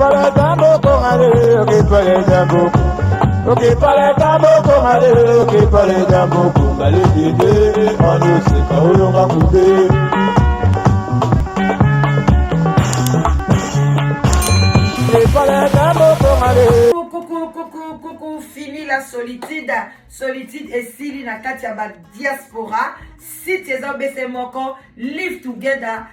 para tambo con ale, ok para tambo. Ok para tambo con ale, ok para tambo con ale dide, anu se kaolo ngakude. Ok para tambo con ale. Coucou, fini la solitude. Solitude et Sili na kati ya ba diaspora. Si tu es en moko, live together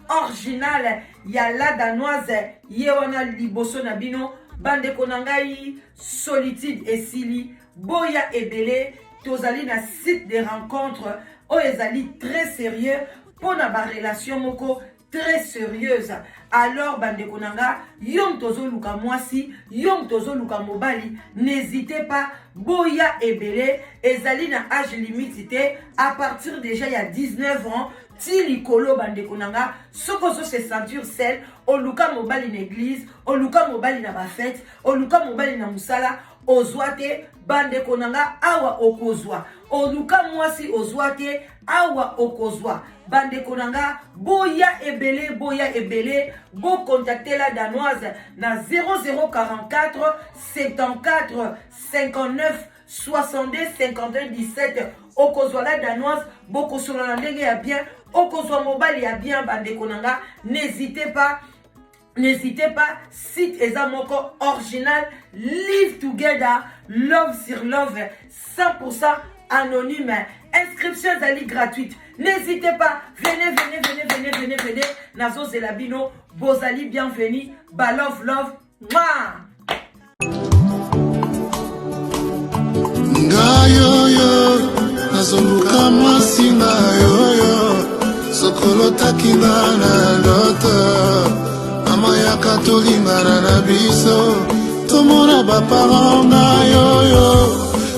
original. Ya la danoise, yewana liboso na bino. Bande konangai, solitude et Sili. Boya ebele, tozali na site de rencontre. O ezali très sérieux. Pour na ba relation moko. Très sérieuse. Alors bande konanga, yom tozo luka mwasi, yom tozo luka mobali, n'hésitez pas, boya ebele, ezali na âge limite, à partir déjà il y a 19 ans, ti likolo bande konanga, sokozo se ceinture sel, o luka mobali na église, o luka mobali na ba fête, o luka mobali na musala, ozwate bande konanga awa okozwa, o luka mwasi ozwate awa okozwa. Bande konanga, boya ebele, go contacter la danoise na 0044 74 59 62 51 17. Okozwa la danoise, boko solo na ndenge ya bien, okozwa mobali ya bien bande konanga, n'hésitez pas, site ezamoko original, live together, love sur love, 100% anonyme, inscription zali gratuite. N'hésitez pas, venez. Nazo Zelabino, Bozali, bienvenue. Ba love. Mouah! Ngayoyo, nazoluka mwasi ngayoyo, sokolo takinga na ndoto, mama yaka tolingana na biso, tomona baparent ngayoyo,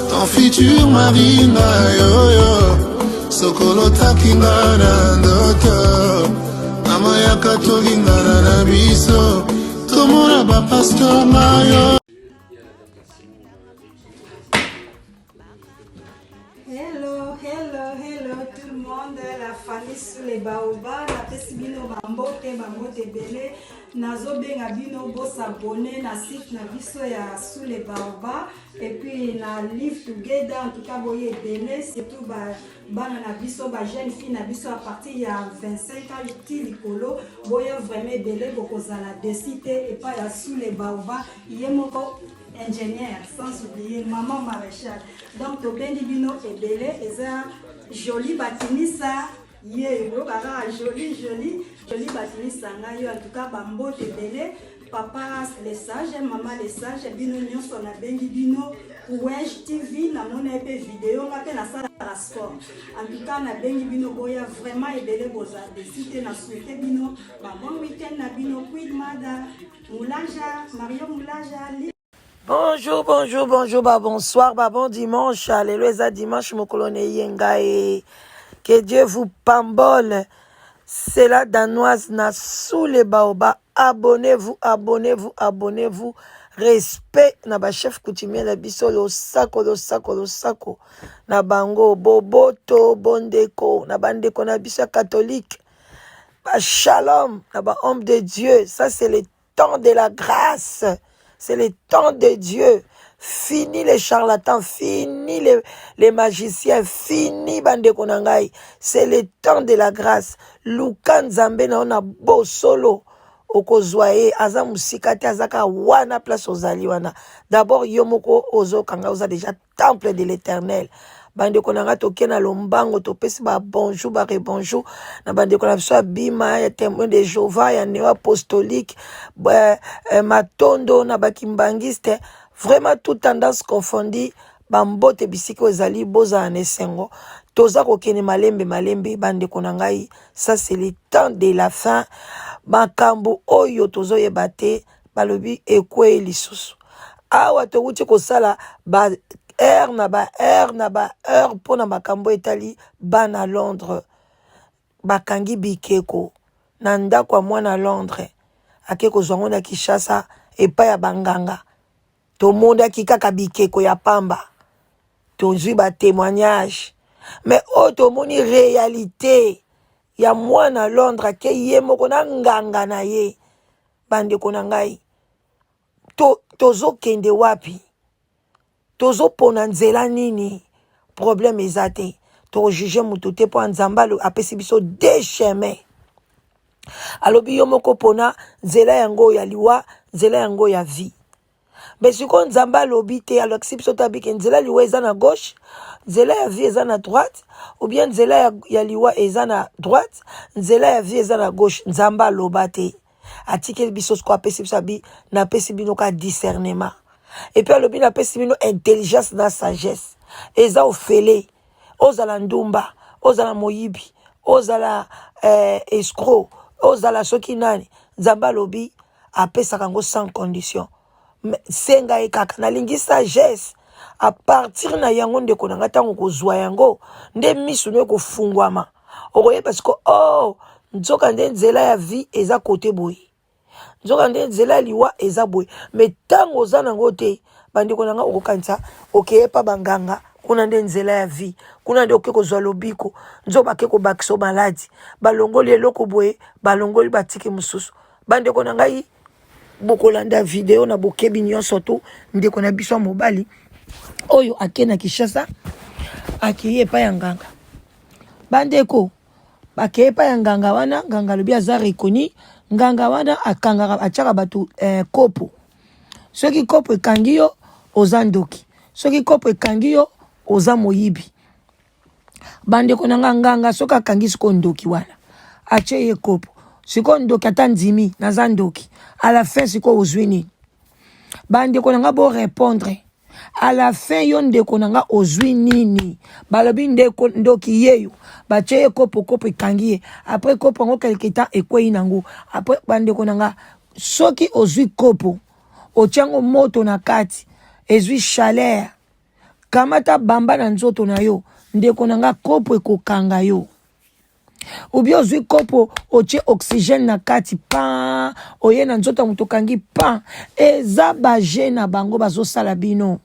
ton futur mari ngayoyo. Sokolo takinga na ndoto, mama yaka tolingana na biso, tomona ba pasteur mayo. Hello tout le monde, la famille sous les baobas, la pesibino bambote belé, nazo benga bino bo s'abonner na site na biso ya sous les baobas et puis na live together en tout cas boye belé surtout bana na biso ba jeune fille na biso à partir ya 25 ans ti likolo boye vraiment belé bokozala décider et pas ya sous les baobas yemoko ingénieur, sans oublier maman maréchal. Donc, au Bendibino et Belé, et ça, joli batinissa, joli batinissa, en tout cas, bambo et Belé, papa les sages, maman les sages, bino nyonso na Bendibino, Ouenge TV, na mon épée vidéo, on la salle à sport. En tout cas, na Bendibino, boya vraiment et Belé, boza, décidé, na souhaité bino, bon week-end, na bino, quid mada, Moulaja, Mario Moulaja, Bonjour, bonsoir, bon dimanche, alléluia, dimanche, mon colonel Yengae. Que Dieu vous pambole. C'est la danoise na sous les baobas. Abonnez-vous. Respect na ba chef coutumier na biso lo sako. Na bango, boboto, bondeko, na bandeko na biso catholique. Ba shalom, na ba homme de Dieu. Ça, c'est le temps de la grâce. C'est le temps de Dieu. Fini les charlatans, fini les magiciens, fini bande konangai. C'est le temps de la grâce. Lukan Zambe na ona bo solo. Okozwaye aza musikate azaka wana place ozali wana. D'abord yomoko ozo kanga oza déjà temple de l'Éternel. Bande konanga toke na lombango topesi ba bonjour ba rebonjour na bande konanga so bima ya témoin de Jéhovah ya néo apostolique matondo na bakimbangiste vraiment toute tendance confondue bambote bisiko ezali boza anesengo toza kokene malembe bande konangai. Ça c'est le temps de la fin. Makambo oyo tozo yebate balobi ekwe lisusu awa toguti kosala ba heure na ba heure pona makambo etali bana Londres bakangi bikeko na ndako ya mwana Londres ake kozwango na Kinshasa epa ya banganga tomondaki kaka bikeko ya pamba tozwi ba témoignage mais o tomoni réalité ya mwana Londres ake ye moko na nganga na ye bande konangai tozo kende wapi tozo pona nzela nini problème ezate to juger mutu te po nzambalo apesi biso deux chemins alobi yo moko pona nzela yango ya liwa nzela yango ya vie mais siko nzamba alobi te alobi biso tabike nzela liwa eza na gauche nzela ya vie eza na droite ou bien nzela ya liwa eza na droite nzela ya vie eza na gauche nzamba aloba te atikeli biso siko apesi biso abi na pesi bino ka discernement et puis alobi na pesi bino intelligence na sagesse eza ofele ozala ndumba ozala moyibi ozala escroc ozala soki nani nzamba alobi apesaka yango sans condition senga ekaka nalingi sagesse a partir na yango ndeko na nga ntango kozwa yango nde misu no ekofungwama okoyeba siko nzoka nde nzela ya vie eza kote boye nzoka nde nzela ya liwa eza boye me ntango oza nango te bandeko na nga okokanisa okeyepa banganga kuna nde nzela ya vie kuna nde oke kozwa lobiko nzo bake kobakisa maladi balongoli eloko boye balongoli batiki mosusu bandeko na ngai bokolanda video na bokebi nyonso to ndeko na biso mobali oyo ake na Kinshasa akeye pa ya nganga bandeko akeye pa ya nganga wana nganga lobi aza rekoni nganga wana akangaka achaka batu kopo soki kopo ekangi yo oza ndoki soki kopo ekangi yo oza moyibi bandeko na nganga soki akangi siko ndoki wana ache ye kopo siko ndoki ata ndimi naza ndoki à la fin siko ozwi nini bandeko na nga bo répondre à la fin yo ndeko na nga ozwi nini balobi ndeko ndoki yeyo bache ye kopo ekangi ye après kopo ngo quelque temps ekwei nango après bandeko na nga soki ozwi kopo ochango moto na kati ezwi chaleur kamata bamba na nzoto na yo ndeko na nga kopo ekokanga yo ou bien ozwi kopo otie oxygène na kati pa oye na nzoto muto kangi pa eza baje na bango bazosala bino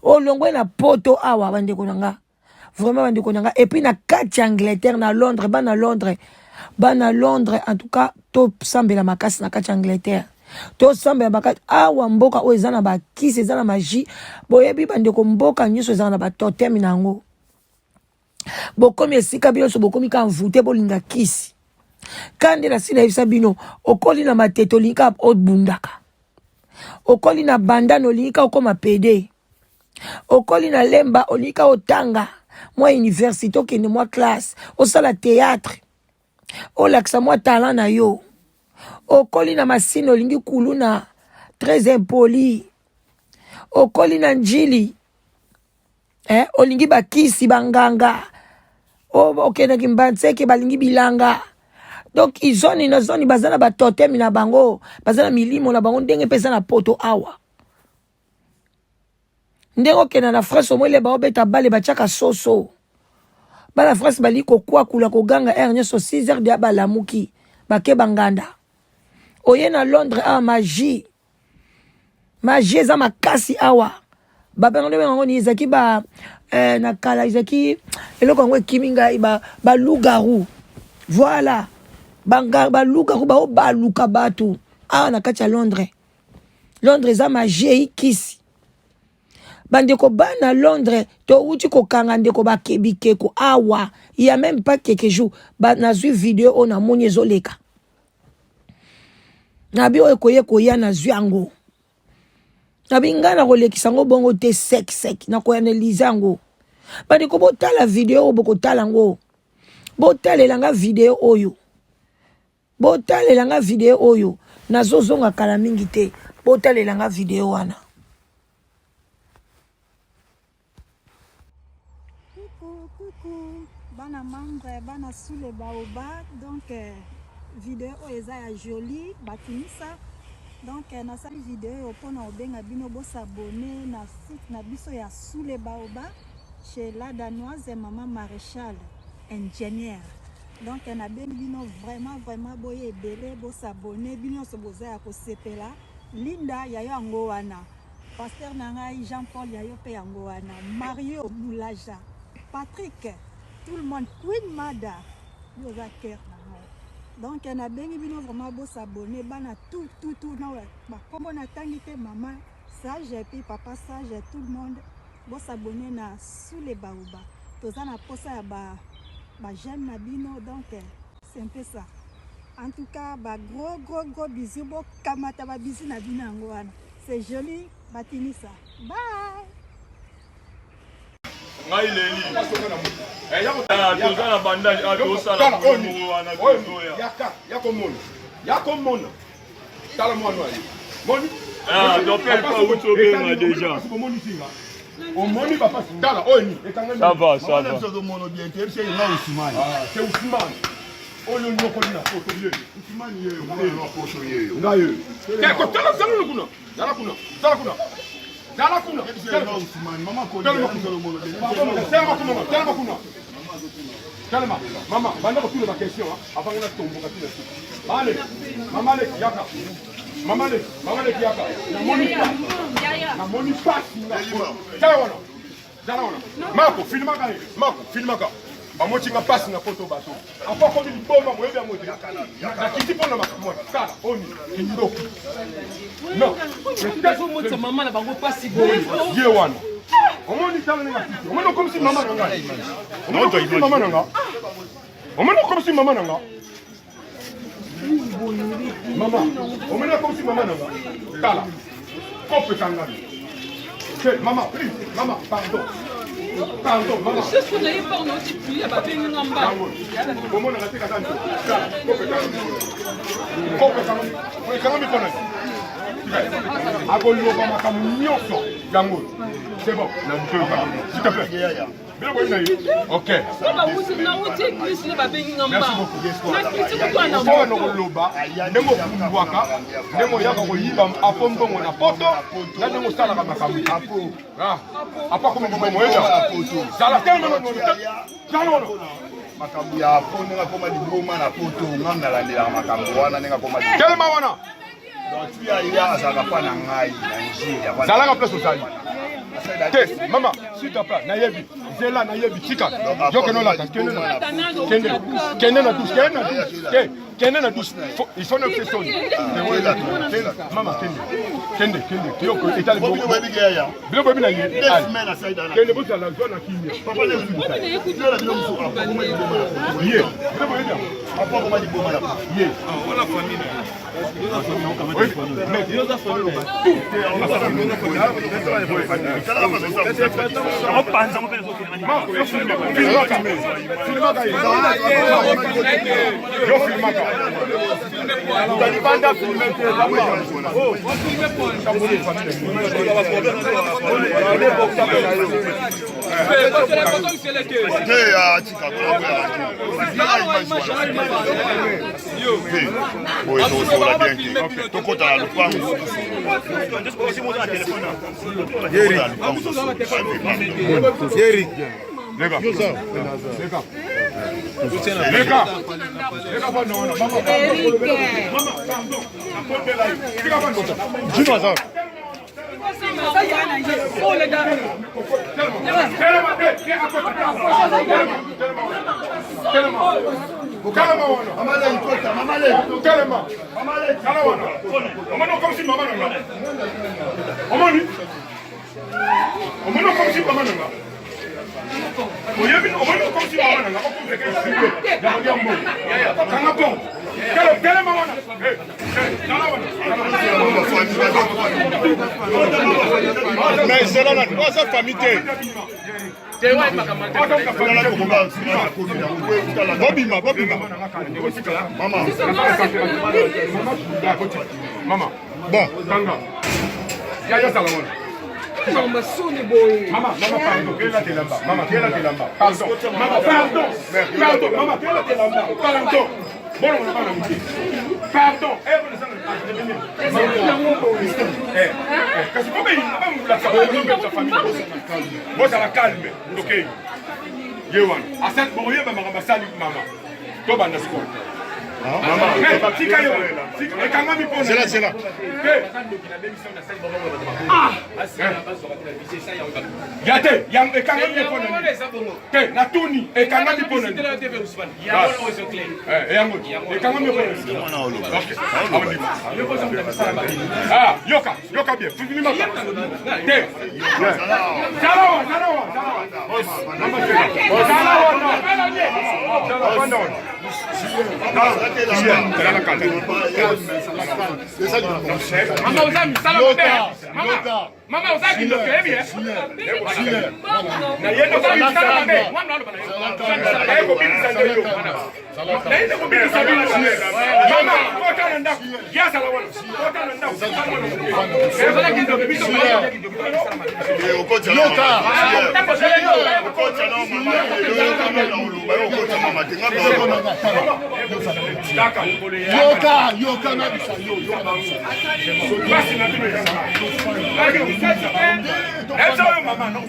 olongwe na poto awa bandeko na nga vraiment bandeko na nga et puis na kati ya Angleterre na Londres bana Londres en tout cas to sambela makasi na kati ya Angleterre to sambela makasi awa mboka o eza na bakisi eza na magie boyebi bandeko mboka nyonso eza na batotem nango bokomi esika bino so bokomi ka mvute bolinga kisi kande na sina yebisa bino okoli na matete olinga obundaka okoli na bandano olinga okoma pede okoli na lemba olinga otanga mwa université okende mwa classe osala théâtre olakisa mwa talent na yo okoli na masine olingi kulu na très impoli okoli na njili olingi bakisi banganga okendaki mbantseke balingi bilanga donc izoni na zoni bazana batotemi na bango bazana milimo na bango ndenge pesa na poto awa ndenge okenda na France omwele baobeta bale bachaka soso bana France bali kokwa kula koganga nyonso 6 heures de balamuki bake banganda oye na Londres awa magie eza makasi awa babengo bango ni ezaki ba na kala ezaki eloko ngo ekiminga ba loup-garou voilà ba loup-garou ba luka batu awa na kati ya Londres eza magie ikisi bandeko bana Londres to uti kokanga ndeko bakebikeko awa il y a même pas quelques jours nazwi vidéo ona moni ezoleka nabi okoye koya nazwi yango nabinga na kolekisa ngo bongo te sek na ko analyse ngo bandeko botala vidéo bokotala ngo botalelanga vidéo oyo nazozonga kala mingi te botalelanga vidéo wana. Coucou, bana membre bana sous les baobab donc vidéo eza ya jolie bakinisa donc na sali vidéo pona obenga bino bo s'abonner na site na biso ya sous les baobab chez la danoise maman maréchal ingénieur donc na bengi bino vraiment boye ebele bo s'abonner bino so boza ya kosepela Linda yayo yango wana pasteur na ngai Jean-Paul yayo pe yango wana Mario Moulaja Patrick, tout le monde, Queen Mada, nous a cœur. Donc na bengi bino vraiment beau s'abonner bana tout na ba kombo na tangi te maman sage et puis papa sage et tout le monde beau s'abonner na sous les baoba toza na posa ya ba jeune na bino donc c'est un peu ça en tout cas ba gros bisous beau kamata ba bisous na bino yango wana c'est joli batini ça bye ngai leli toza na bandage tosala wana yakomona tala mwana waye moni dopel pa utobenga déjà omoni papa tala oyini ça va c'est Ousmane oyo nyokoli na poto ye Ousmane ye na poto ye ngayo keko tala kuna mama ko Calma, maman, banda ko tule ba question avant na tombo ka tule. Mama le yaka. Mama le yaka. Na moni pas. Dala wana. Mako filmaka. Ba moti nga pass na photo baso. Afa ko ni bomba mo ebia moti. Na kiti pona makamo. Kala oni kindo. No. Ndako moti mama na bango pass boy. Ye wana. Omoni tala nga kiti. Omoni comme si mama nga. Omoni comme si mama nga. Omoni comme si mama nga. Mama, omoni comme si mama nga. Kala. Kope kanga. Maman, please. Maman, pardon, maman. C'est ce qu'on a eu par nous depuis, il y a pas de ngamba. Comment on a raté quand même? C'est bon, s'il te plaît. Ok. Merci beaucoup. Makambo ya pone nga koma liboma na poto ngam na landela makambo wana nenga koma Kelma wana tu ya zaka pa na ngai na Nigeria zalaka place osali te mama s'il te plaît na yebi zela na yebi tika yoke no la kende na douche kende na douche il faut ne faire son mama kende yoko etali bo bilo bobi na ye kende bo la zone kimia papa le ye bilo bobi na papa koma liboma na ye wala famille mais c'est là sa famille Maman, bon, Tanga. Yaya Salomon. Maman, sonne boy. Maman, pardon, quelle est la télamba? Maman, quelle est la télamba? Pardon. Maman, pardon. Maman, quelle est la télamba? Pardon. Bon, on n'a pas la moitié. Pardon. Parce que comme il n'a pas la famille. Moi, ça la calme. Ok. Yewan. À cette bourrière, maman, maman. Toi, bande de sport. C'est là. Yate, yang ekangami pona. Te, na tuni, ekangami pona. Yango, ekangami pona. Okay. Ah, yoka bien. Fini maka. Te. Salawa. Mama usabi ndo kebi na yendo kwa msala be mama kota nenda ya sala wana kota nenda sala kindo biso maman, non,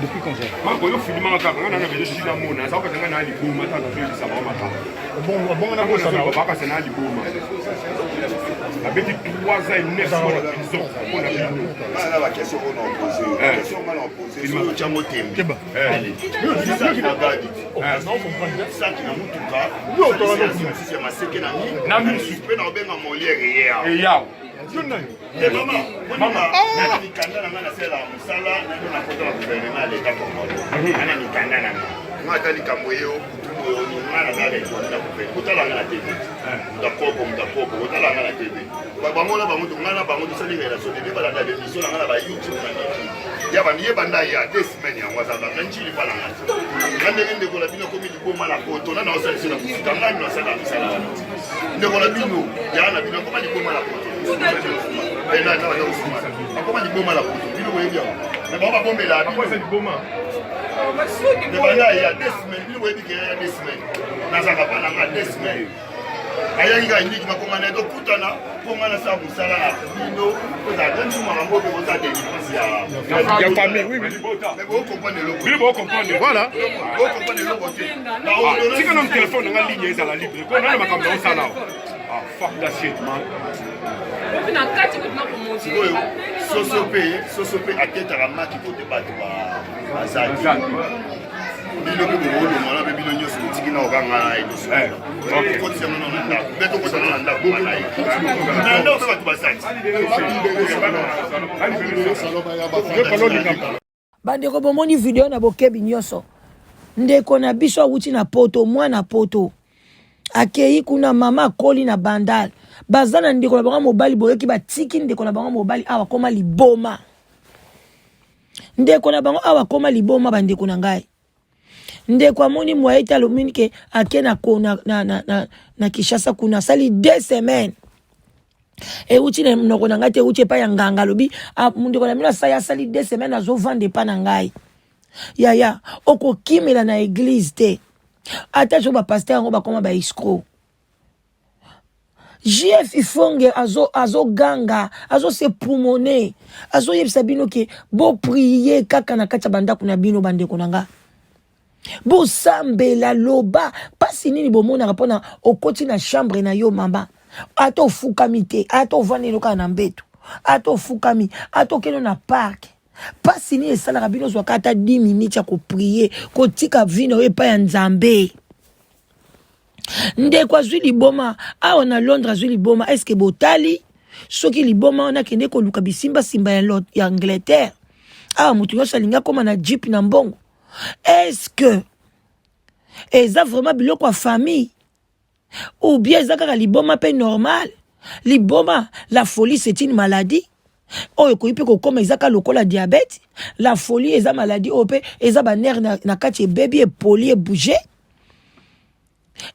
depuis quand ça? Moi, quand je filme en caméra, on a vu des gens qui ça va être un alibi, on attend que ça va pas. Bon, on a vu ça, on va pas c'est un alibi. La petite 3 ans et 9 mois de prison. On a vu. Là, la question qu'on a posée, la question qu'on a posée, c'est le Tchamotem. Allez. C'est ça qui m'a dit. Non, on comprend bien ça qui m'a tout cas. C'est ma séquence. Nami, je peux n'en bien mon lien hier. Et hier. Maman, nikanda na ngana sela musala na ndo na kota la gouvernement à l'état congolais. Ana nikanda na ngata likamboyo kutumo ngana dale kwa nda kupenda. Kutala ngana TV. Mutakopo, kutala ngana TV. Bango na bango ngana bango sali ngela so de bala dale mission ngana ba YouTube na niki. Ya bandiye banda ya 2 semaines ya WhatsApp kanchi li pala ngata. Ngande ngende ko la bino komi li boma la photo na osali sina kufuta ngana na sala musala. Ndeko la bino ya na bino komi li boma la photo. Et là, comment il bombe la photo? Il voyait bien. Mais bon, on va bomber là. Pourquoi il fait du bombe? Mais voilà, il y a 2 semaines. Il voyait qu'il y a 2 semaines. Dans un rapport, il y a 2 semaines. Il y a une gars qui m'a commandé de Koutana pour m'en faire un salaire. Bino, vous avez un jour à vous avez des dépenses. Il y a famille, oui, mais vous comprenez le côté. Vous comprenez, voilà. Vous comprenez le côté. Si on a un téléphone, on a une ligne, on a libre. On a un salaire. Ah, fuck that shit, man. Sosope à tête à la main qui peut débattre à Zaki. Mais le coup de rôle, on a vu le news sur le Tigina au Ganga et tout ça. Ok, quand c'est mon nom, mais tout ça, on a beaucoup de bandeko bomoni video na bokebi nyonso ndeko na biso awuti na poto mwana poto akei kuna mama koli na bandal bazana ndeko na bango mobali boyoki batiki ndeko na bango mobali awa koma liboma ndeko na bango awa koma liboma bandeko na ngai ndeko amoni mwaita alumini ke akena ko na Kishasa kuna sali 2 semaines e uti na mnoko na ngai te uti pa ya nganga lobi ndeko na mina sali 2 semaines azo vendre pa na ngai ya oko kimela na église te ata jo ba pasteur ngo ba koma ba escroc JF ifonge azo ganga azo se pulmoner azo yebisa bino ke bo prier kaka na kati banda kuna bino bande konanga bo sambela loba pasi nini bo mona rapona okoti na chambre na yo mamba ato fukami te ato vani loka na mbeto ato fukami ato keno na park pasi ni esala rabino zwa kata 10 minutes ya ko prier ko tika vino epa ya nzambe ndeko azwi liboma awa na Londres azwi liboma est-ce que botali soki liboma wana kende ko luka bisimba simba ya Angleterre mutu nyonso alinga koma na jeep na mbongo. Est-ce que eza vraiment biloko ya famille ou bien eza kaka liboma pe normal? Liboma, la folie c'est une maladie. Oyo koyipe kokoma ezaka lokola diabète. La folie eza maladie ope eza ba nerf na kati e baby e poli e bouger.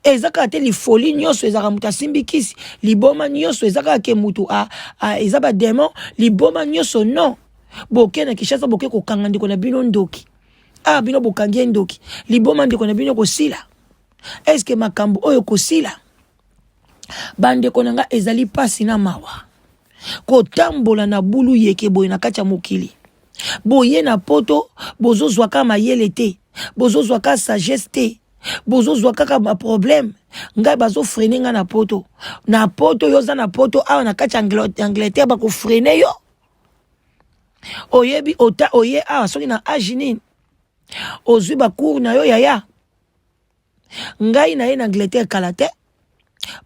Ezaka te li folie nyonso ezaka mutu asimbikisi. Liboma nyonso ezaka ke mutu eza ba démon. Liboma nyonso non. Boke na Kinshasa boke kokanga ndeko na bino ndoki. Bino bokangi ndoki. Liboma ndeko na bino kosila. Est-ce que makambo oyo kosila? Bandeko nanga ezali pasi na mawa. Kotambola na bulu yeke boye na kati ya mokili. Boye na poto bozo zwaka mayele te. Bozo zwaka sagesse te. Bozo zwaka ma problème. Ngai bazo freiner nga na poto. Na poto yoza na poto na kati ya Angleterre bako freiner yo. Oyebi oye soki na ajinin. Ozwi ba cour na yo yaya. Ngai na ye na Angleterre kalate.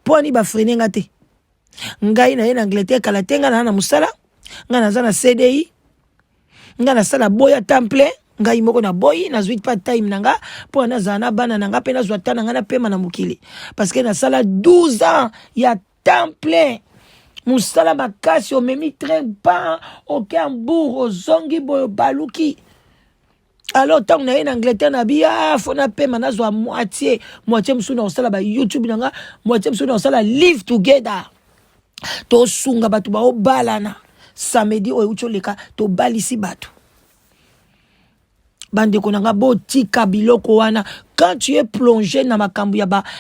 Poni ba freiner nga te. Ngai na ye na Angleterre kalate nga na musala. Nga na zana CDI. Nga na sala boya temple. Ngai moko na boyi na zwit pa time nanga. Po na zana bana nanga pe na zwata nanga na pema na mukili. Parce que na sala 12 ans ya temple. Musala makasi o memi train pa o kambour o zongi boyo baluki. Alors tant na en Angleterre na bia fona pema na zwa moitié msuna osala ba YouTube nanga moitié msuna osala live together. To sunga batu ba obalana samedi o ucholeka to balisi batu. Bande konanga botika biloko wana quand tu es plongé na makambu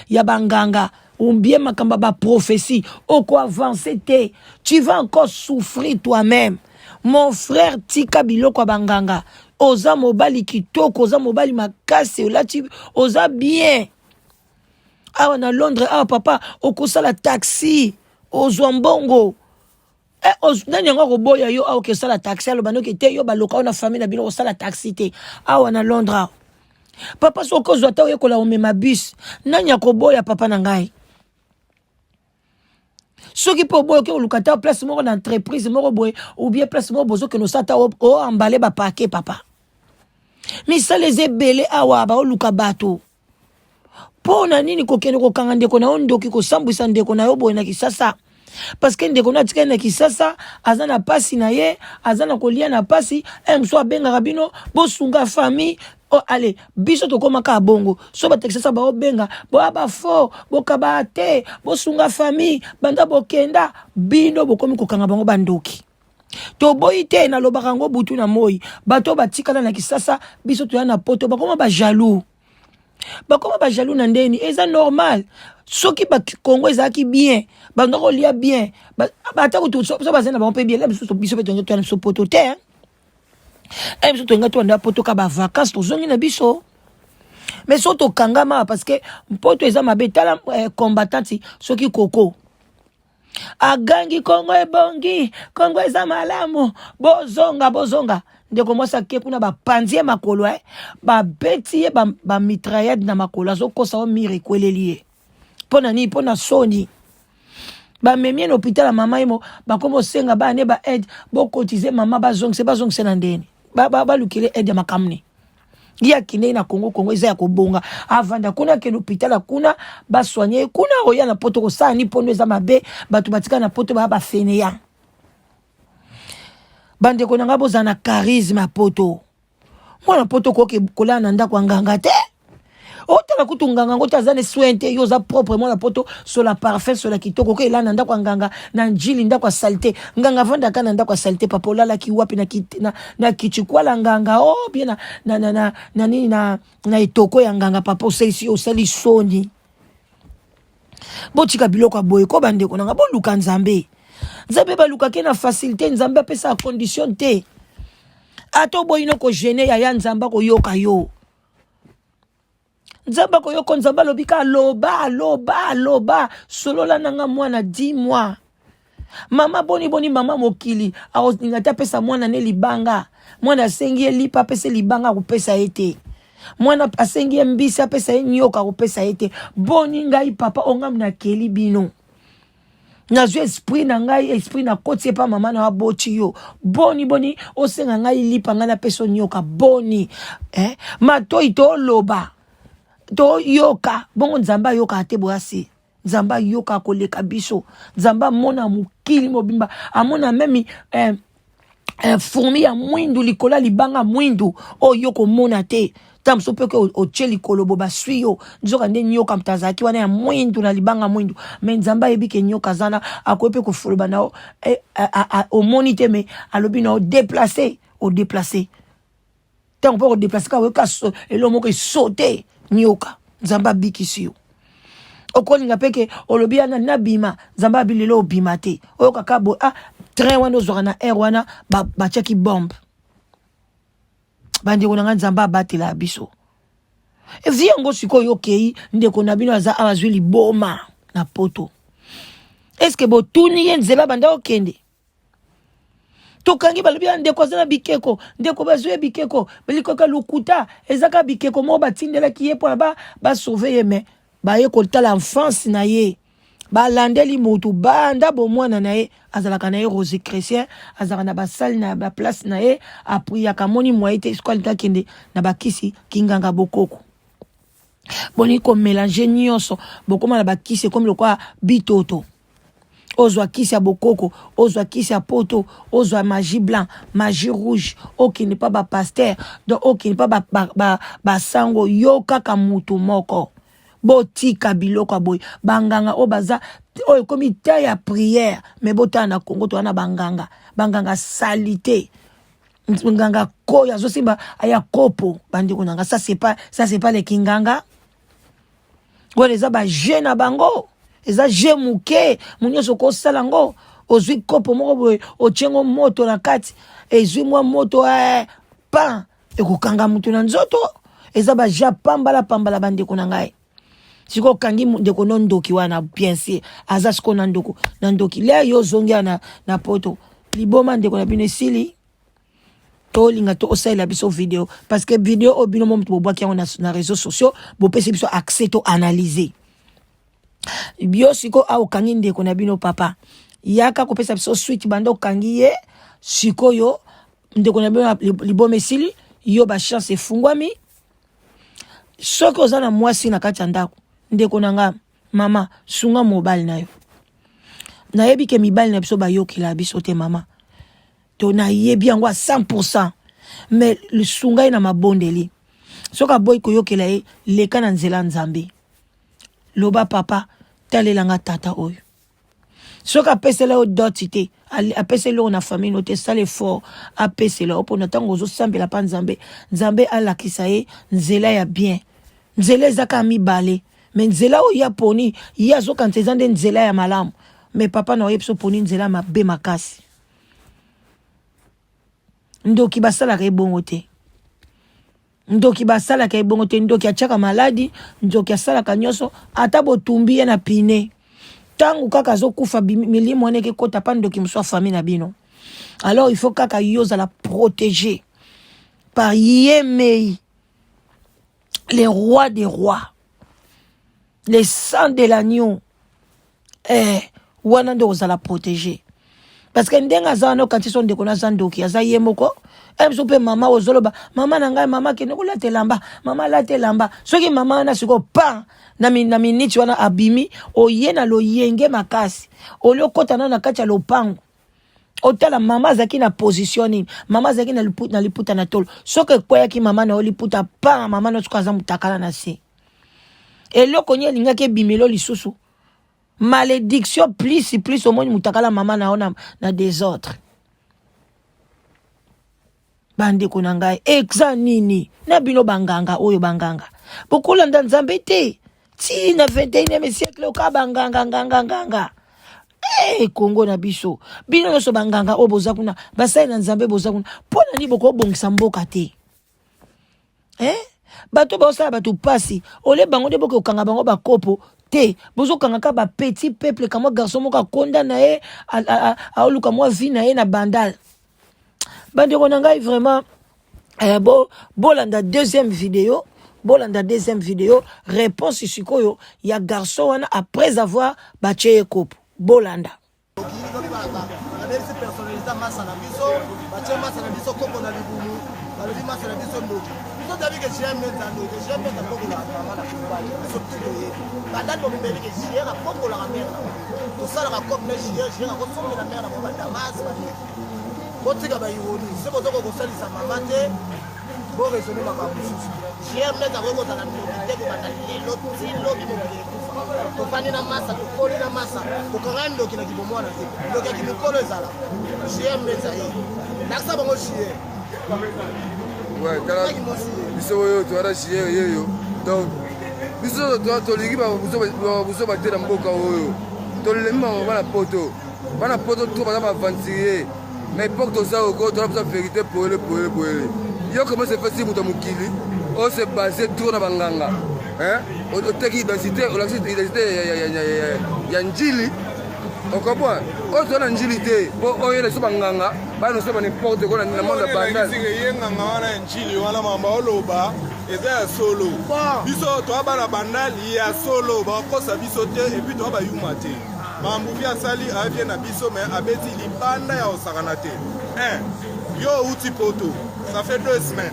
ya banganga ou bien makamba ba prophétie au quoi avancer te tu vas encore souffrir toi-même. Mon frère tika biloko banganga oza mobali kitoko oza mobali makasi olati oza bien. Na Londres papa okosala taxi ozwa mbongo nani yango koboya yo okosala taxi alo banoke te yo baloka na famille na bino osala taxi te na Londres papa sokozwa ta oyekola omema bus nani yakoboya papa na ngai. Soki po boyo ke olukata place moko na entreprise moko boye ou bien place moko bozo ke no sata emballer ba paquet papa. Misa les ebele ba oluka bato. Pona nini kokende kokanga ndeko na ondoki kosambwisa ndeko na yo boye na Kisasa. Parce que ndeko na tika na Kisasa azana pasi na ye, azana kolia na pasi, mso abenga rabino bosunga famille. Allez, biso to koma ka bongo. So ba Kisasa ba obenga, bo aba fo, bo kabate, bo sunga famille, banda bokenda, bino bokomi kokanga bango bandoki. To boite na lobakango butu na moi. Bato batikala na Kisasa, biso to yana poto, bakoma ba jaloux. Bakoma ba jaloux na ndeni, eza normal. Soki ba Congo ezaki bien, bandako lia bien. Bata ko to so bazena ba on pe bien, la biso pe to na so poto te. Biso to nga to na poto ka ba vacances to zongi na biso. Mais so to kangama parce que poto eza mabetala combattanti soki koko. Agangi Kongo ebongi, Kongo eza malamu, bozonga. Ndeko mwasa ke kuna ba panzie makolo ba betie ba mitraillette na makolo zo kosa o mire kwelelié. Pona ni pona soni. Ba memie l'hôpital mama imo ba komo senga ba ne ba aide bo cotiser mama ba zong se na ndeni. Ba lukile aide makamni. Gia kine na Congo eza ya kobonga avanda kuna ke l'hôpital kuna ba soigner kuna oya na poto ko sa ni pono eza mabe batu batika na poto ba feneya. Bande ko nanga bozana charisme poto. Mwana poto ko ke kola na ndako nganga te. Otala kutunganga ngota zane sointe yo za propre mwana poto sur la parfait sur la kitoko ko ela na ndako nganga na njili ndako salté. Nganga vanda kana ndako salté papa olala ki wapi na kichikwala nganga bien na etoko ya nganga papa osali soni. Botika biloko boye ko bande ko nanga boluka nzambe. Nzambe baluka ke na facilité nzambe apesa condition te. Ato boyino ko gêner ya nzamba ko yoka yo. Nzamba ko yoko nzamba lobika loba solola nanga mwana 10 mois. Mama boni mama mokili ngata pesa mwana ne libanga. Mwana asengi lipa pesa libanga kupesa ete. Mwana asengi mbisi apesa nyoka kupesa ete. Boni ngai papa ongam na keli bino. Nazo esprit na ngai esprit na koti pa mama na aboti yo boni osenga ngai lipa nga na peso nyoka boni matoi to loba to yoka bongo nzamba yoka ate boasi nzamba yoka koleka biso nzamba mona mukili mobimba amona memi fourmi ya mwindu likola libanga mwindu o yoko mona te tam so pe ko o cheli kolobo basui yo nzoka nde nyoka mtazaki wana ya mwindu na libanga mwindu me nzamba ebike nyoka zana akope ko fuluba na o monite me alobi na o déplacer tant pour déplacer ka weka elo moko sauter nyoka nzamba bikisi yo okolinga peke olobi ana nabima nzamba bilelo obima te oyo kakabo train wana ozwaka na air wana batiaki bombe bandi konanga nzamba batela biso evi yango sikoyo okei ndeko na bino aza azwi liboma na poto eske botuni ye nzela banda okende tokangi balobi ndeko aza na bikeko ndeko bazwi bikeko belikoka lukuta ezaka bikeko mo batindelaki ye mpo basurveille me baye kotala enfance na ye balandeli mutu banda bomwana na ye azalaka na ye Rosé Chrétien azalaka na basali na baplace na ye apri yakamoni mwaite skwalita kende na bakisi kinganga bokoko boni ko mélanger nyonso bokoma na bakisi comme lokwa bitoto ozwa kisi ya bokoko ozwa kisi ya poto ozwa magie blanc magie rouge okini pa ba pasteur donc okini pa ba sango yo kaka mutu moko botika biloko boy banganga obaza oyo komi ta ya prière mais bota na Congo to na banganga salité nganga ko ya zosimba aya kopo bandi kunanga ça c'est pas les kinganga go les aba jeune bango eza jemuke munyoso ko salango ozwi kopo moko boy ochengo moto na kati ezwi mwa moto pan ekokanga mutu na nzoto eza ba japamba pambala bandi kunanga siko kangi ndeko nondoki wana bien sûr aza siko nandoki le yo zongia na poto liboma ndeko na bino sili to linga to osala biso vidéo parce que vidéo obino mo mtu bobaki na réseaux sociaux bo pesi biso accès to analyser bio siko au kangi ndeko na bino papa yaka ko pesa biso suite bando kangi ye siko yo ndeko na bino liboma sili yo ba chance efungwami soko ozana mwasi na kati ndako ndeko nanga mama sunga mobile na yo na yebi ke mibali na biso bayokila biso te mama to na yebi yango 100% mais le sunga ina mabondeli soka boy ko yokela ye leka na nzela nzambe loba papa talelanga tata oyo soka pesela o dotite apesela na famille no te sale fort apesela opona tango zo sambela pa nzambe alakisa ye nzela ya bien nzela ezaka mibale mais nzela o ya poni ya zo quand ezande nzela ya malamu mais papa na oyepso poni nzela mabe makasi ndoki basala ka ebongo te ndoki achaka maladi ndoki asala ka nyoso ata botumbi na pine tangu kaka zo kufa milimo neke kota pa ndoki mso famille na bino alors il faut kaka yoza la protéger par Yemei les rois des rois les sangs de l'agneau wana ndo ozala protéger parce que ndenga zano quand ils sont de kona zandoki aza yemoko emsope mama ozoloba mama nanga mama ke nokola telamba mama la telamba soki mama na siko pa na miniti wana abimi oyena lo yenge makasi olokota na kati ya lopango otala mama zaki na positioning mama zaki na liputa na tolo soki kwaya ki mama na oliputa pa mama na tsukaza mutakala na se eloko nye linga ke bimelo lisusu malédiction plus au moins mutakala mama na ona na désordre bande kunanga exa nini na bino banganga oyo banganga bokolanda nzambe te ti na 21e siècle ka banganga Congo na biso bino nyonso banganga o boza kuna basai na nzambe boza kuna pona ni boko bongisa mboka te bato bosala bato pasi ole bango de boko kanga bango bakopo te bozo kanga ka ba petit peuple kama garçon moka konda na ye a oluka mwa vie na ye na bandal bande konanga vraiment bolanda deuxième vidéo réponse sikoyo ya garçon wana après avoir baché kopo bolanda. Ouais, biso tu as chier yo. Donc biso to ligi ba buso ba tena mboka oyo. To lemba ba na poto. Ba na poto to ba avancer. Mais pour que ça au go, tu as la vérité pour le. Yo comment c'est facile pour mukili. On se basé tout na banganga. Hein? On te qui identité, on l'identité ya njili. On comprend. On donne njili te. Pour oyo le banganga. Ba no soba n'importe quoi dans le monde bandal. Nganga wana njili wana mamba oloba eza ya solo. Biso to abana bandal ya solo ba kosa biso te et puis to ba yuma te. Mambuvi asali avie na biso mais abeti libanda ya osakana te. Yo uti poto. Ça fait 2 semaines.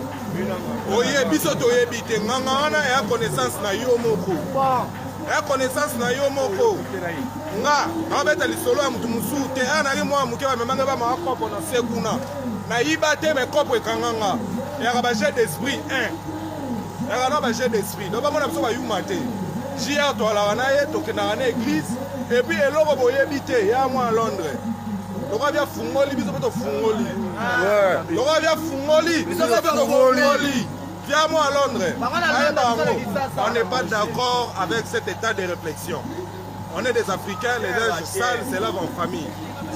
Oye biso to yebite nganga wana ya connaissance na yo moko. Ya connaissance na yo moko. Nga abeta lisolo ya mutu musu te ana ri mwa muke ba memanga ba ma kopo na sekuna. Na yiba te me kopo ekanganga. Ya ba jet d'esprit 1. Ya ba jet d'esprit. Donc ba mona biso ba yuma te. Jia to la wana ye to kena na église et puis eloko boyebite ya moi à Londres. Donc bien fungoli biso to fungoli. Ouais. Donc bien fungoli biso to fungoli. Viens moi à Londres. On n'est pas d'accord avec cet état de réflexion. On est des Africains, les âges sales, c'est là en famille.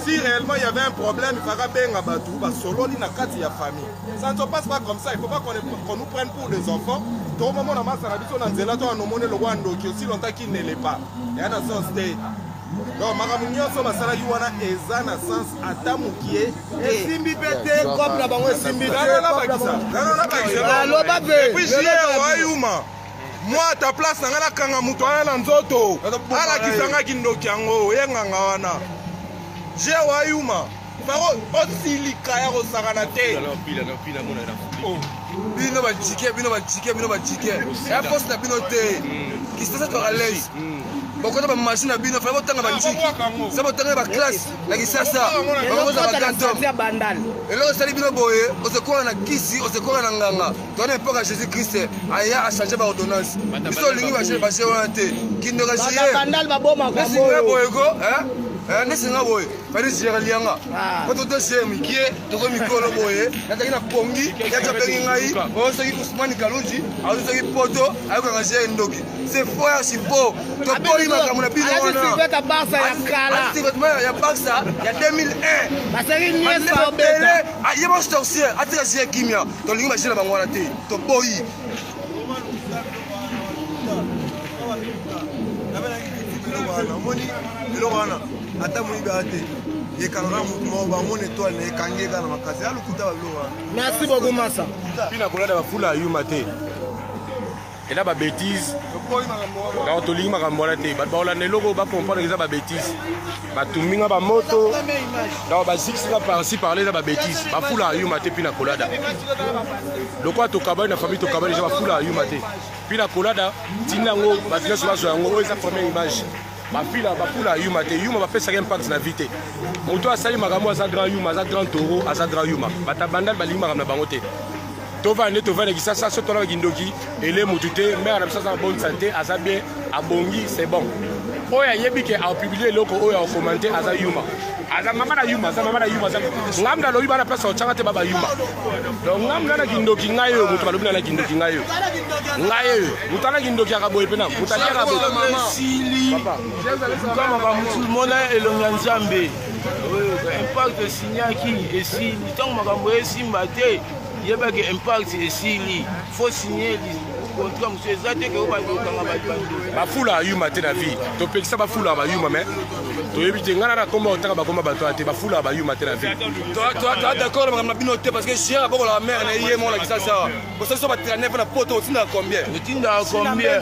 Si réellement il y avait un problème, il faudra bien abattre, solo ni na kati ya famille. Ça ne se passe pas comme ça, il ne faut pas qu'on nous prenne pour des enfants. Tout le monde a massé la biso dans zela to anomone le wando qui aussi longtemps qu'il ne l'est pas. Il y a dans son state. Donc makamu nyonso basala ki wana eza na sens atamukie esimbi pete comme na bango esimbi te et puis j'ai wayuma moi à ta place na ngana kanga mutu ana na nzoto ala kisanga kindoki yango yenganga wana j'ai wayuma faro osilika ya kosakana te bino bajike ya poste na bino te kisasa to à l'aise. Beaucoup de machines à bino, faut tanga banchi. Ça va tanga ba classe, la kisasa. Bango za bakanto. Et là sali bino boye, on se croit na kisi, on se croit na nganga. Ton époque à Jésus-Christ, aya a changé par ordonnance. Biso lingi ba chez ba chez wana te. Kindo ka chier. Bandal ba boma ka boye go, hein? Nesinga boye. Fali jira lianga. Ko to chez mikie, to ko mikolo boye. Nataki na pongi, ya chapengi ngai. O soki Ousmane Kalunji, a soki poto, ayo ka chez ndoki. C'est faux ya sipo. To poli makamuna bino wana. Asi ta Barça ya kala. Asi ko ya Barça ya 2001. Baseri nyesa obeta. Ayebo sorcier, atika chez kimia. To lingi ba chez bango wana te. To boyi. Merci beaucoup Massa. Pina kolada ba fula yuma te. Et là ba bêtise. Là to lingi makambola te. Ba olanda loko ba comprendre que ça ba bêtise. Ba tuminga ba moto. Là ba sixinga par-ci parler là ba bêtise. Ba fula yuma te pina kolada. Lokwa to kabana na famille to kabana déjà ba fula yuma te. Pina kolada tinango ba tino sur la ngo eza première image. Ma fille là, bafula yuma te yuma ba pesa impact na vite. Moto asali makambo za grand yuma, za grand taureau, za grand yuma. Bata bandal bali makam na bango te. Tova ne kisasa so tola gindoki ele mutute mais ana pesa en bonne santé, aza bien abongi, c'est bon. Oya yebi ke a publier loko oya commenter aza yuma. Aza mama na yuma, za mama na yuma za. Ngamda lo yuma na pesa ochanga te baba yuma. Donc ngamda na gindoki ngayo mutu balobina na gindoki ngayo. Ngayo, mutana gindoki akaboy pena, mutali akaboy. Papa. Comme tout le monde est le Nzambe. Impact signaki et si tant makambo esimba te, yeba ke impact esili. Faut signer contrat monsieur ezate ke obandokanga bato bafula ayuma te na vie topekisa bafula bayuma me toyebi te ngana na komba otaka bakoma bato ate bafula bayuma te na vie toa d'accord makambo na bino te parce que chien akokola la mère na ye mona kisasa bosaso batraner na poto otindaka combien otindaka combien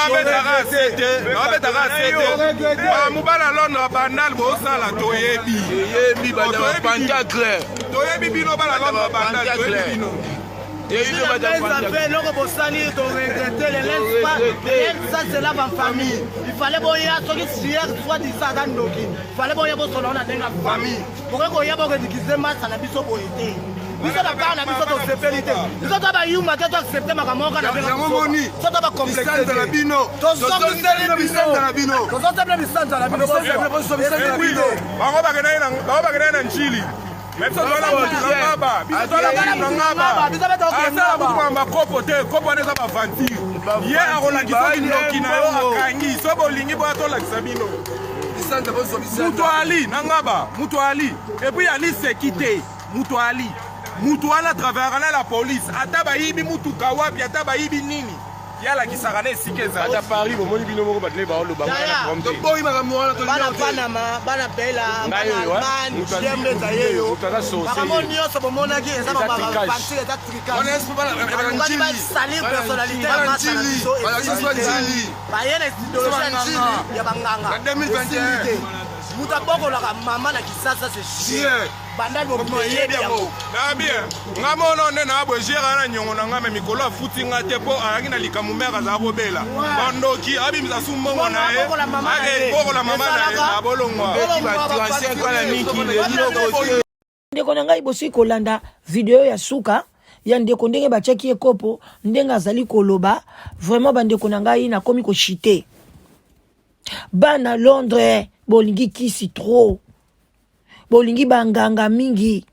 abetaka sete mobala londres bandal bosala toyebi toyebi bino bala londres bandal toyebi bino loko bosali toregrete ça c'est là en famille il fallait boya soki sier soit disa ata ndoki il fallait boya bosola ona ndenga famille poke koya boredikise masa na biso boye te biso na kaka na biso tosepeli te biso to bayuma te to accepte makambo oka na bengomoni so to bacomplexe na bino tozosepele bisanta na bino bango bakendai na njili bakopo te kopo wana eza bavantire ye akolakisa ndoki na yo akangi so bolingi boya tolakisa bino mutu ali nangaba mutu ali epui ali seki te mutu ali atravers na la police ata bayibi mutuka wapi ata bayibi nini yalakisaka na esika ezali ata paris bomoni bino moko batele baoloba toboyi makambo wana bana panama bana bela bana allemagne jembe za yeyo makambo nyonso bomonaki eza baparti eza tricage salir personnalité ya masa na biso bayena idéologie ya banganga 2021 muta bokolaka mama na kisasa c'est chien bandali bomoyebi yango na bien nga mono nde na bwejera na nyongo na nga me mikolo afuti nga te mpo ayaki na likambo mere azala kobela bandoki abimisa su mbongo na ye akobokola mama na ye abolongwa ndeko na ngai bosi kolanda video ya suka ya ndeko ndenge batiaki ye kopo ndenge azali koloba vraiment bandeko na ngai nakomi koshite bana Londres bolingi kisi trop bolingi banganga mingi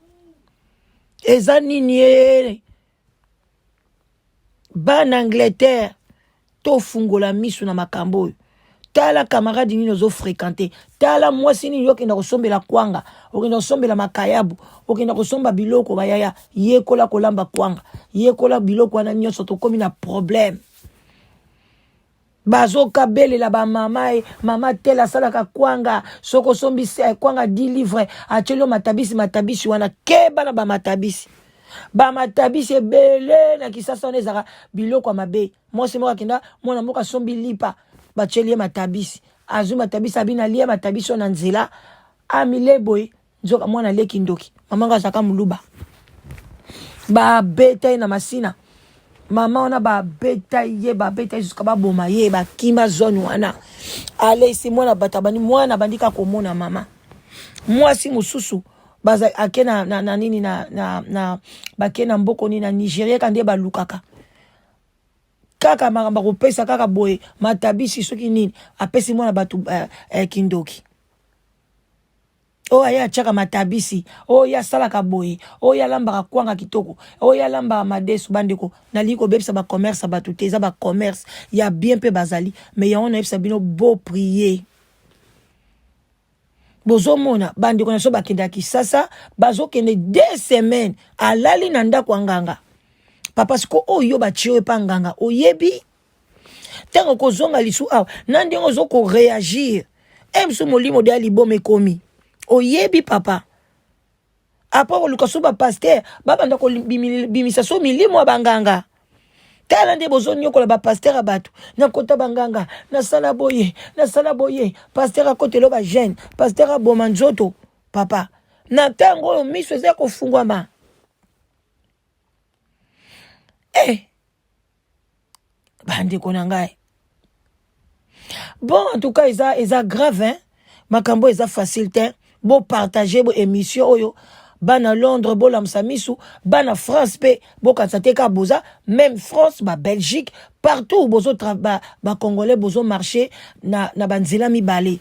eza nini ye bana Angleterre tofungola misu na makambo oyo tala camarade nini ozo fréquenter tala mwasi nini okenda kosombela kwanga okenda kosombela makayabu okenda kosomba biloko bayaya yekola kolamba kwanga yekola biloko wana nyonso tokomi na problème bazoka belela ba mama tela salaka kwanga soko sombi kwanga 10 livres achelo matabisi wana keba na ba matabisi ebele na kisasa wana ezaka biloko mabe mwasi moka kenda mwana moka sombi lipa bachelie matabisi azu matabisi abina lia matabisi wana nzela amileboy nzoka mwana leki ndoki mama ngazaka muluba ba beta na masina mama wana babeta ye jusqu'à baboma ye bakima zone wana ale isi mwana batabani mwana bandika komona mama mwasi mususu baza akena na nini na bakena mboko ni na Nigeria kande balukaka kaka makamba kopesa kaka boye matabisi soki nini apesi mwana batu kindoki aya chaka matabisi ya salaka boye ya lambaka kwanga kitoko ya lambaka madesu bandeko naliko bebisa ba commerce batuteza ba commerce ya bien pe bazali mais ya on a ebisa bino beau prier bozomona bandeko na so bakenda kisasa bazokende 2 semaines alali na ndako nganga papa siko oyo bachio pa nganga oyebi tango kozonga lisu awa nandi ngozo ko réagir emsu molimo de alibome komi oyebi papa apa olukasoba pasteur babanda ko bimisa so milimo abanganga tala nde bozoni yokola ba pasteur abatu na kota banganga na sala boye pasteur akotelo ba jeune pasteur aboma nzoto papa na tango miso za ko fungwama bande kona ngai bon en tout cas eza grave hein makambo eza facile te bo partager bo émission oyo bana Londres bo lamsa misu bana France pe bo katsateka boza même France ba Belgique partout bozo ba congolais bozo marcher na banzela mibale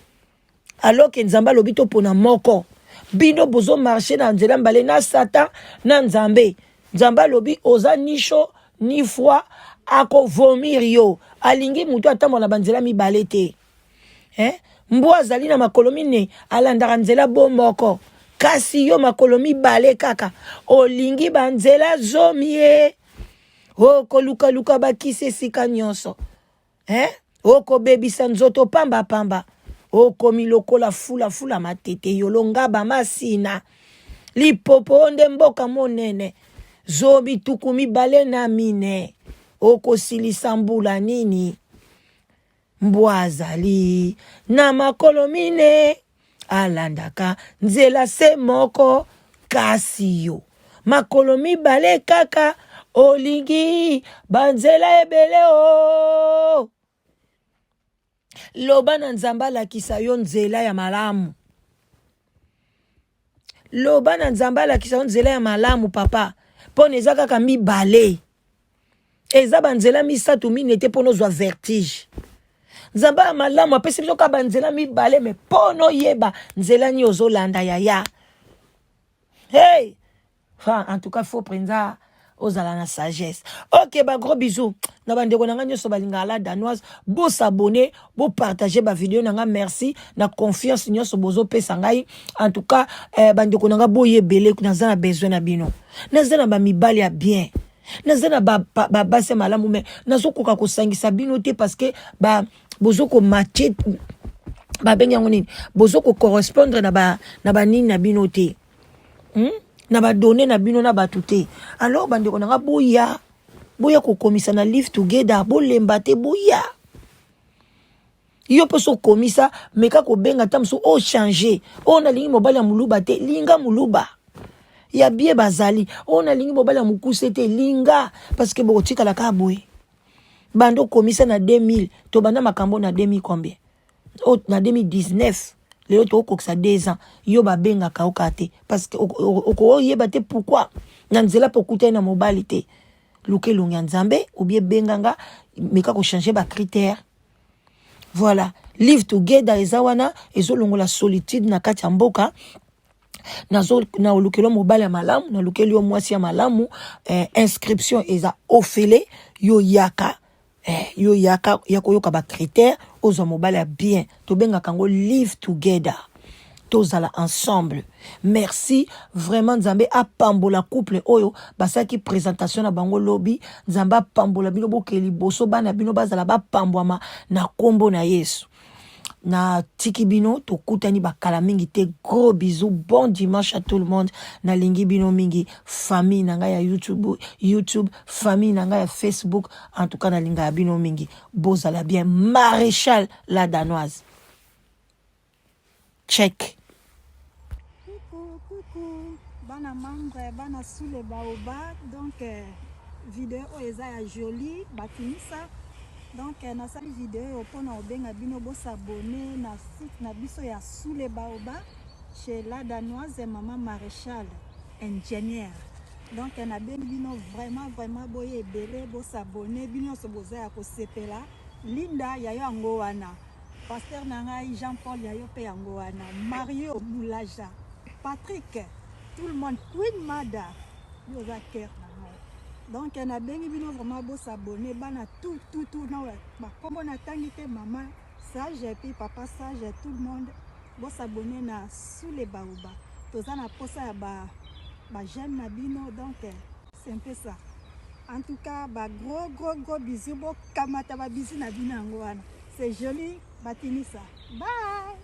alors que nzamba lobito pona moko bino bozo marcher na nzela mbale na Satan na nzambe nzamba lobi oza nisho ni foi ako vomir yo alingi mutu atambo na banzela mibale te mbo azali na makolo mine alandaka nzela bo moko kasi yo makolo mibale kaka olingi banzela zomi ye okolukaluka bakisi esika nyonso okobebisa nzoto pamba okomi lokola fula matete yolonga bamasina lipopo nde mboka monene zobi tuku mibale na mine okosilisa mbula nini mbwazali na makolo mine alandaka nzela se moko kasi yo makolo mibale kaka olingi banzela ebele o loba na nzambe alakisa yo nzela ya malamu loba na nzambe alakisa yo nzela ya malamu papa pona eza kaka mibale eza banzela misatu mine te mpo nozwa vertige nzambe ya malamu apesi biso kaka banzela mibale me mpo noyeba nzela nini ozolanda yaya hey en tout cas faut prendre ozala na sagesse. Ok, gros bisous. Na bandeko nanga nyoso balinga la danoise. Bo s'abonner, bo partager ba vidéo nanga merci. Na confiance nyoso bozo pesa ngai. En tout cas, bandeko nanga bo yebele naza na besoin na bino. Naza na ba mibali ya bien. Naza na ba base malamu mais nazo koka ko sangisa bino te parce que bozo ko matcher ba benga ngoni. Bozo ko correspondre na ba nini na bino te. Na ba donner na bino na batuté alors bandeko nanga boya ko komisa na live together bo lembate boya yo peso komisa meka ko benga tamso o changer on a lingi mobali ya muluba te linga muluba ya bie bazali on a lingi mobali ya mukuse te linga parce que botika la ka boye bando komisa na 2000 to banda makambo na 2000 combien na 2019 Léo to koksa 2 ans yo ba benga ka okate parce que oko yeba te pourquoi nanzela pokuta na mobilité luke lunga nzambe ou bien benganga meka ko changer ba critères voilà live together ezawana ezolongola solitude na kati ya mboka nazo na lukelo mobile ya malamu na lukelo mwasi ya malamu inscription eza ofele yo yaka yako yoka ba critères ozo mobile ya bien to benga kango live together tozala ensemble. Merci vraiment nzambe apambola couple oyo basaki présentation na bango lobby nzambe apambola bino bokeli boso bana bino bazala bapambwama na kombo na Yesu na tiki bino tokutani bakala mingi te. Gros bisous, bon dimanche à tout le monde. Na lingi bino mingi famille nanga ya YouTube famille nanga ya Facebook. En tout cas na linga bino mingi bozala bien. Maréchal la danoise check. Coucou bana membre bana sous les baobab donc vidéo eza ya jolie bakinisa. Donc na sali vidéo opona obenga bino bo s'abonner na site na biso ya sous les baobab chez la danoise maman maréchal ingénieur. Donc na bengi bino vraiment boye ebele bo s'abonner bino so boza ya ko sepela Linda yayo ango wana pasteur nangai Jean-Paul yayo pe yango wana Mario Moulaja Patrick tout le monde Queen Mada yoza cœur. Donc on a bien bino vraiment beau s'abonner bana tout na ba kombo na tangite maman sage et puis papa sage tout le monde beau s'abonner na sous les baobab toza na posa ya ba jeune na bino donc c'est un peu ça. En tout cas ba gros bisous bo kamata ba bisous na bino yango wana c'est joli batinisa bye.